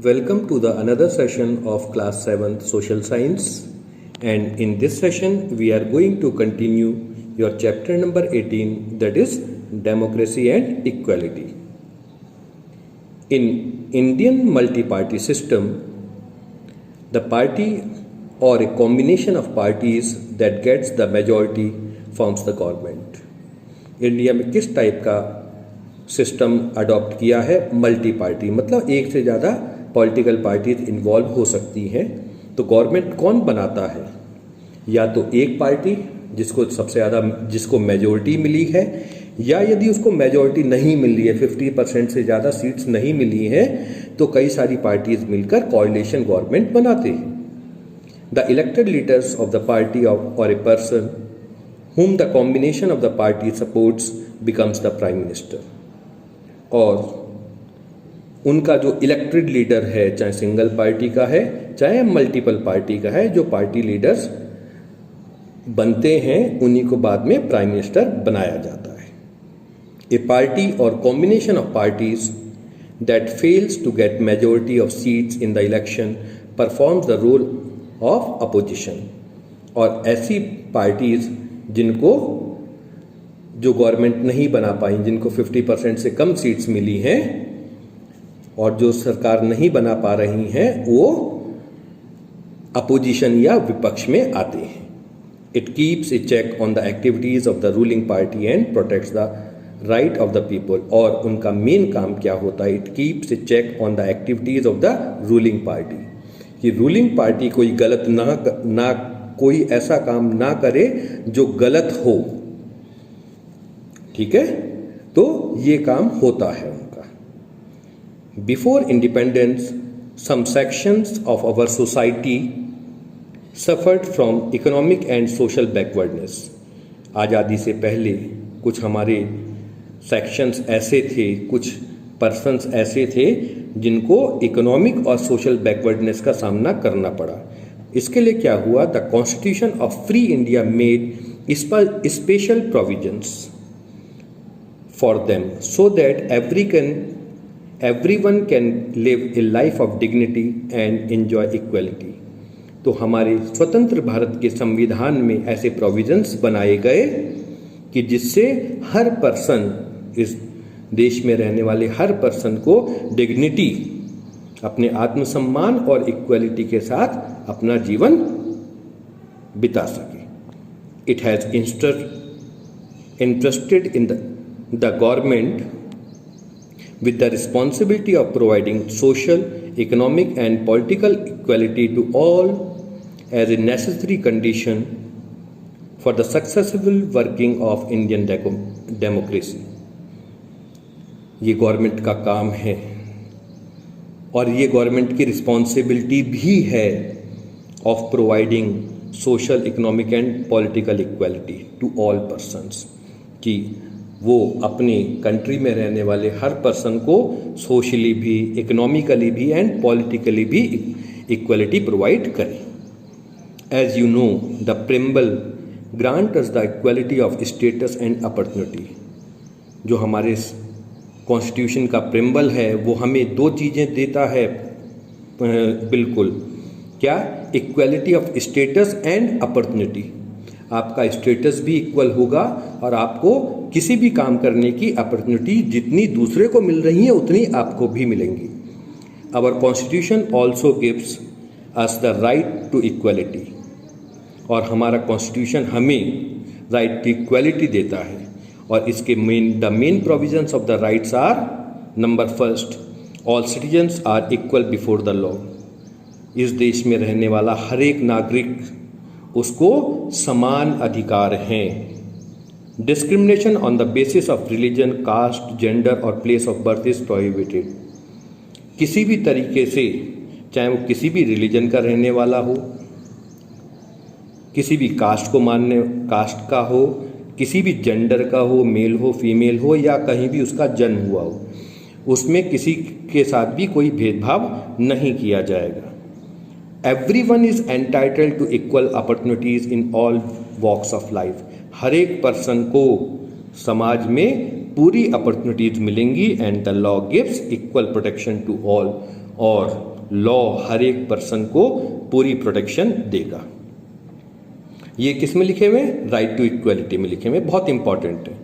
Welcome to the another session of class 7th social science, and in this session we are going to continue your chapter number 18, that is democracy and equality. In Indian multi-party system, the party or a combination of parties that gets the majority forms the government. India में किस type का system adopt किया है? Multi party, मतलब एक से ज़्यादा political parties involve हो सकती हैं। तो गवर्नमेंट कौन बनाता है? या तो एक पार्टी जिसको सबसे ज़्यादा जिसको मेजोरिटी मिली है, या यदि उसको मेजोरिटी नहीं मिली है, 50% से ज़्यादा सीट्स नहीं मिली हैं, तो कई सारी पार्टीज मिलकर कोalition गवर्नमेंट बनाते हैं। The elected leaders of the party और a person whom the combination of the party supports becomes the prime minister। और उनका जो इलेक्टेड लीडर है, चाहे सिंगल पार्टी का है चाहे मल्टीपल पार्टी का है, जो पार्टी लीडर्स बनते हैं उन्हीं को बाद में प्राइम मिनिस्टर बनाया जाता है। ए पार्टी और combination of parties that fails to get majority of seats in the election performs the role of opposition. और ऐसी पार्टीज जिनको जो गवर्नमेंट नहीं बना पाई, जिनको 50% से कम सीट्स मिली हैं और जो सरकार नहीं बना पा रही हैं, वो अपोजिशन या विपक्ष में आते हैं। It keeps a check on the activities of the ruling party and protects the right of the people. और उनका मेन काम क्या होता है? It keeps a check on the activities of the ruling party, कि रूलिंग पार्टी कोई गलत ना कोई ऐसा काम ना करे जो गलत हो। ठीक है, तो ये काम होता है उनका। Before independence some sections of our society suffered from economic and social backwardness. आज़ादी से पहले कुछ हमारे सेक्शंस ऐसे थे, कुछ पर्सन्स ऐसे थे जिनको इकोनॉमिक और सोशल बैकवर्डनेस का सामना करना पड़ा। इसके लिए क्या हुआ? The constitution of free India made special provisions for them so that everyone can live a life of dignity and enjoy equality। तो हमारे स्वतंत्र भारत के संविधान में ऐसे प्रोविजंस बनाए गए कि जिससे हर पर्सन, इस देश में रहने वाले हर पर्सन को डिग्निटी, अपने आत्मसम्मान और इक्वलिटी के साथ अपना जीवन बिता सके। It has interested in the government with the responsibility of providing social, economic and political equality to all as a necessary condition for the successful working of Indian democracy। ये गवर्नमेंट का काम है और ये गवर्नमेंट की responsibility भी है of providing social, economic and political equality to all persons, कि वो अपने कंट्री में रहने वाले हर पर्सन को सोशली भी, इकोनॉमिकली भी एंड पॉलिटिकली भी इक्वलिटी प्रोवाइड करें। As you know the preamble grant us the equality of status and opportunity. जो हमारे कॉन्स्टिट्यूशन का प्रिम्बल है वो हमें दो चीज़ें देता है, बिल्कुल क्या? Equality of status and opportunity. आपका स्टेटस भी इक्वल होगा और आपको किसी भी काम करने की अपॉर्चुनिटी जितनी दूसरे को मिल रही है उतनी आपको भी मिलेंगी। Our constitution also gives us the right to equality. और हमारा कॉन्स्टिट्यूशन हमें राइट टू इक्वलिटी देता है। और इसके the main provisions of the rights are, number first, all citizens are equal before the law. इस देश में रहने वाला हर एक नागरिक, उसको समान अधिकार हैं। Discrimination on the basis of religion, caste, gender और place of birth is prohibited. किसी भी तरीके से, चाहे वो किसी भी रिलीजन का रहने वाला हो, किसी भी कास्ट को मानने कास्ट का हो, किसी भी जेंडर का हो, मेल हो, फीमेल हो, या कहीं भी उसका जन्म हुआ हो, उसमें किसी के साथ भी कोई भेदभाव नहीं किया जाएगा। Everyone is entitled to equal opportunities in all walks of life। हर एक पर्सन को समाज में पूरी अपॉर्चुनिटीज मिलेंगी। And the law gives equal protection to all. और लॉ हर एक पर्सन को पूरी प्रोटेक्शन देगा। ये किस में लिखे हुए? राइट टू इक्वलिटी में लिखे हुए, बहुत इंपॉर्टेंट है।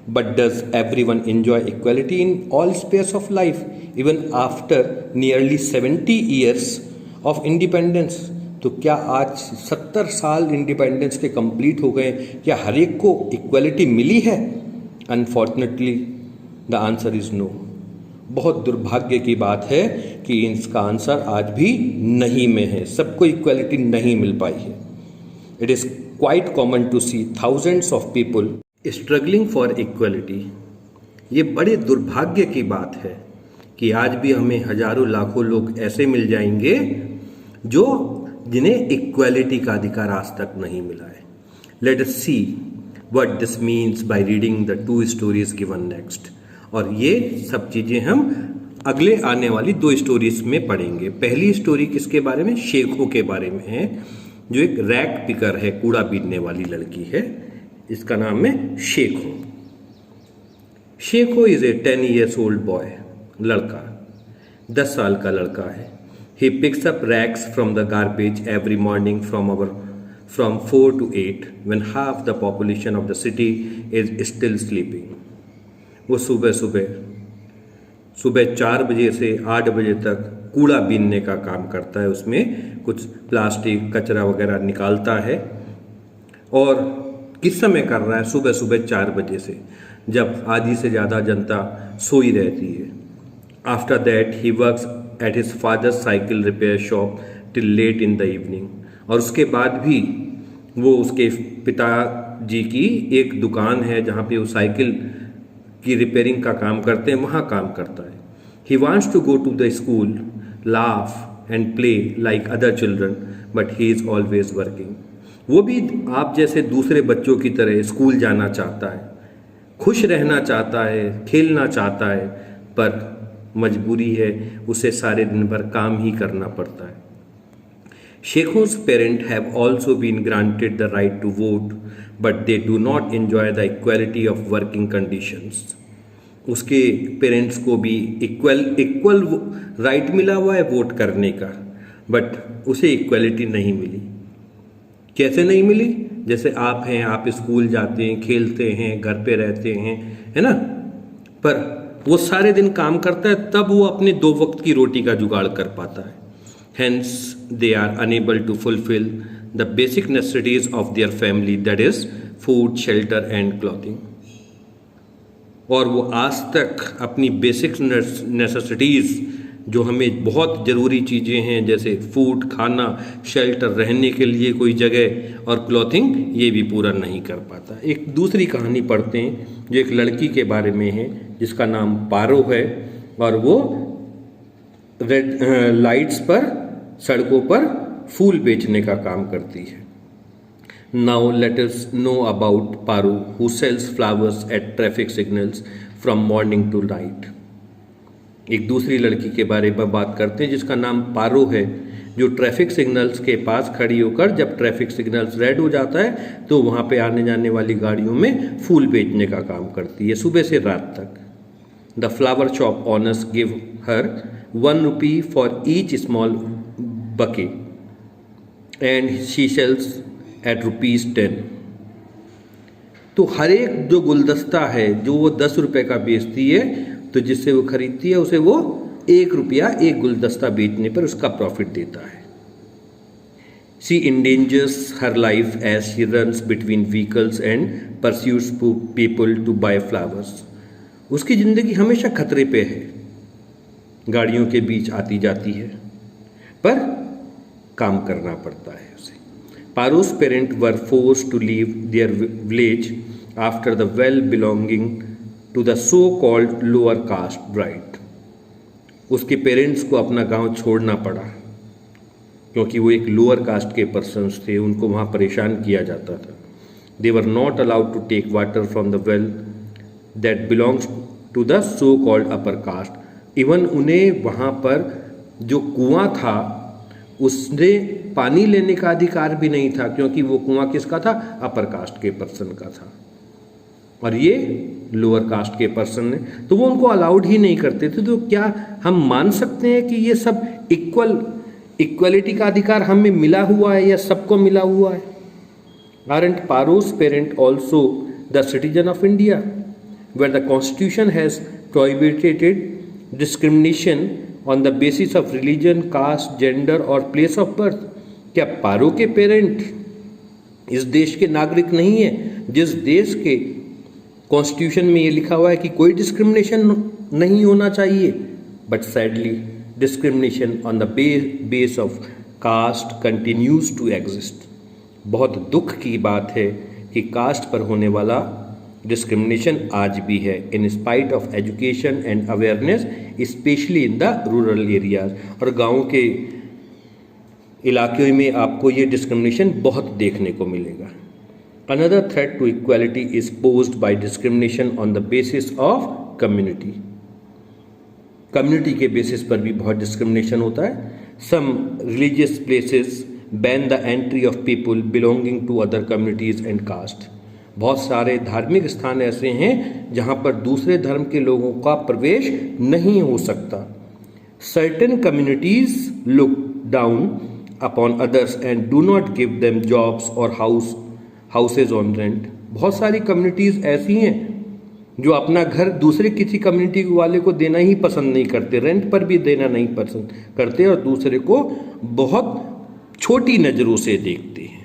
But does everyone enjoy equality in all spheres of life even after nearly 70 years of independence? तो क्या आज 70 साल इंडिपेंडेंस के कंप्लीट हो गए, क्या हर एक को इक्वलिटी मिली है? Unfortunately the answer is no. बहुत दुर्भाग्य की बात है कि इसका आंसर आज भी नहीं में है, सबको इक्वलिटी नहीं मिल पाई है। It is quite common to see thousands of people struggling for equality. ये बड़े दुर्भाग्य की बात है कि आज भी हमें हजारों लाखों लोग ऐसे मिल जाएंगे जिन्हें इक्वलिटी का अधिकार आज तक नहीं मिला है। Let us see what this means by reading the 2 stories given next. और ये सब चीजें हम अगले आने वाली 2 स्टोरीज में पढ़ेंगे। पहली स्टोरी किसके बारे में? शेखो के बारे में है, जो एक रैग पिकर है, कूड़ा बीनने वाली लड़की है। इसका नाम है Shekho. Shekho is a 10 years old boy, लड़का, 10 साल का लड़का है। He picks up rags from the garbage every morning from 4 to 8 when half the population of the city is still sleeping. वो सुबह 4 बजे से 8 बजे तक कूड़ा बीनने का काम करता है। उसमें कुछ प्लास्टिक कचरा वगैरह निकालता है। और किस समय कर रहा है? सुबह 4 बजे से, जब आधी से ज़्यादा जनता सोई रहती है। After that he works at his father's cycle repair shop till late in the evening. और उसके बाद भी वो उसके पिताजी की एक दुकान है जहाँ पे वो साइकिल की रिपेयरिंग का काम करते हैं, वहाँ काम करता है। He wants to go to the school, laugh and play like other children, but he is always working. वो भी आप जैसे दूसरे बच्चों की तरह स्कूल जाना चाहता है, खुश रहना चाहता है, खेलना चाहता है, पर मजबूरी है, उसे सारे दिन भर काम ही करना पड़ता है। Shekho's parents have also been granted the right to vote, but they do not enjoy the equality of working conditions. उसके पेरेंट्स को भी इक्वल राइट मिला हुआ है वोट करने का, बट उसे इक्वलिटी नहीं मिली। कैसे नहीं मिली? जैसे आप हैं, आप स्कूल जाते हैं, खेलते हैं, घर पे रहते हैं, है ना, पर वो सारे दिन काम करता है, तब वो अपने 2 वक्त की रोटी का जुगाड़ कर पाता है। Hence, they are unable to fulfill the basic necessities of their family, that is food, shelter and clothing. और वो आज तक अपनी बेसिक नेसेसिटीज़, जो हमें बहुत ज़रूरी चीज़ें हैं, जैसे फूड, खाना, शेल्टर, रहने के लिए कोई जगह और क्लॉथिंग, ये भी पूरा नहीं कर पाता। एक दूसरी कहानी पढ़ते हैं जो एक लड़की के बारे में है जिसका नाम पारो है, और वो रेड लाइट्स पर, सड़कों पर फूल बेचने का काम करती है। Now let us know about Paro who sells flowers at traffic signals from morning to night. एक दूसरी लड़की के बारे में बात करते हैं जिसका नाम पारो है, जो ट्रैफिक सिग्नल्स के पास खड़ी होकर, जब ट्रैफिक सिग्नल्स रेड हो जाता है तो वहाँ पे आने जाने वाली गाड़ियों में फूल बेचने का काम करती है सुबह से रात तक। The flower shop owners give her 1 rupee for each small bucket and she sells at ₹10। तो हर एक जो गुलदस्ता है जो वो 10 रुपये का बेचती है, तो जिससे वो खरीदती है उसे वो 1 रुपया एक गुलदस्ता बेचने पर उसका प्रॉफिट देता है। She endangers her life as she runs between vehicles and pursues people to buy flowers. उसकी ज़िंदगी हमेशा खतरे पे है, गाड़ियों के बीच आती जाती है, पर काम करना पड़ता है उसे। पारो's parents were forced to leave their village after the well belonging to the so-called lower caste bride. उसके पेरेंट्स को अपना गांव छोड़ना पड़ा क्योंकि वो एक लोअर कास्ट के पर्सन्स थे, उनको वहाँ परेशान किया जाता था। They were not allowed to take water from the well that belongs to the so-called upper caste. Even उन्हें वहाँ पर जो कुआं था उसने पानी लेने का अधिकार भी नहीं था, क्योंकि वो कुआं किसका था? अपर कास्ट के पर्सन का था। और ये लोअर कास्ट के पर्सन है, तो वो उनको अलाउड ही नहीं करते थे। तो क्या हम मान सकते हैं कि ये सब इक्वलिटी का अधिकार हमें मिला हुआ है या सबको मिला हुआ है? Aren't Paro's parent also the citizen of India, where the constitution has prohibited discrimination on the basis of religion, caste, gender or place of birth? क्या पारो के पेरेंट इस देश के नागरिक नहीं है, जिस देश के कॉन्स्टिट्यूशन में ये लिखा हुआ है कि कोई डिस्क्रिमिनेशन नहीं होना चाहिए? But sadly discrimination on the base of caste continues to exist. बहुत दुख की बात है कि कास्ट पर होने वाला डिस्क्रिमिनेशन आज भी है, in spite of education and awareness, specially in the rural areas. और गाँव के इलाकों में आपको ये डिस्क्रिमिनेशन बहुत देखने को मिलेगा। Another threat to equality is posed by discrimination on the basis of community. Community के बेसिस पर भी बहुत डिस्क्रिमिनेशन होता है। Some religious places ban the entry of people belonging to other communities and caste. बहुत सारे धार्मिक स्थान ऐसे हैं जहाँ पर दूसरे धर्म के लोगों का प्रवेश नहीं हो सकता। Certain communities look down upon others and do not give them jobs और हाउसेज ऑन रेंट। बहुत सारी कम्युनिटीज ऐसी हैं जो अपना घर दूसरे किसी कम्युनिटी वाले को देना ही पसंद नहीं करते, रेंट पर भी देना नहीं पसंद करते और दूसरे को बहुत छोटी नज़रों से देखते हैं।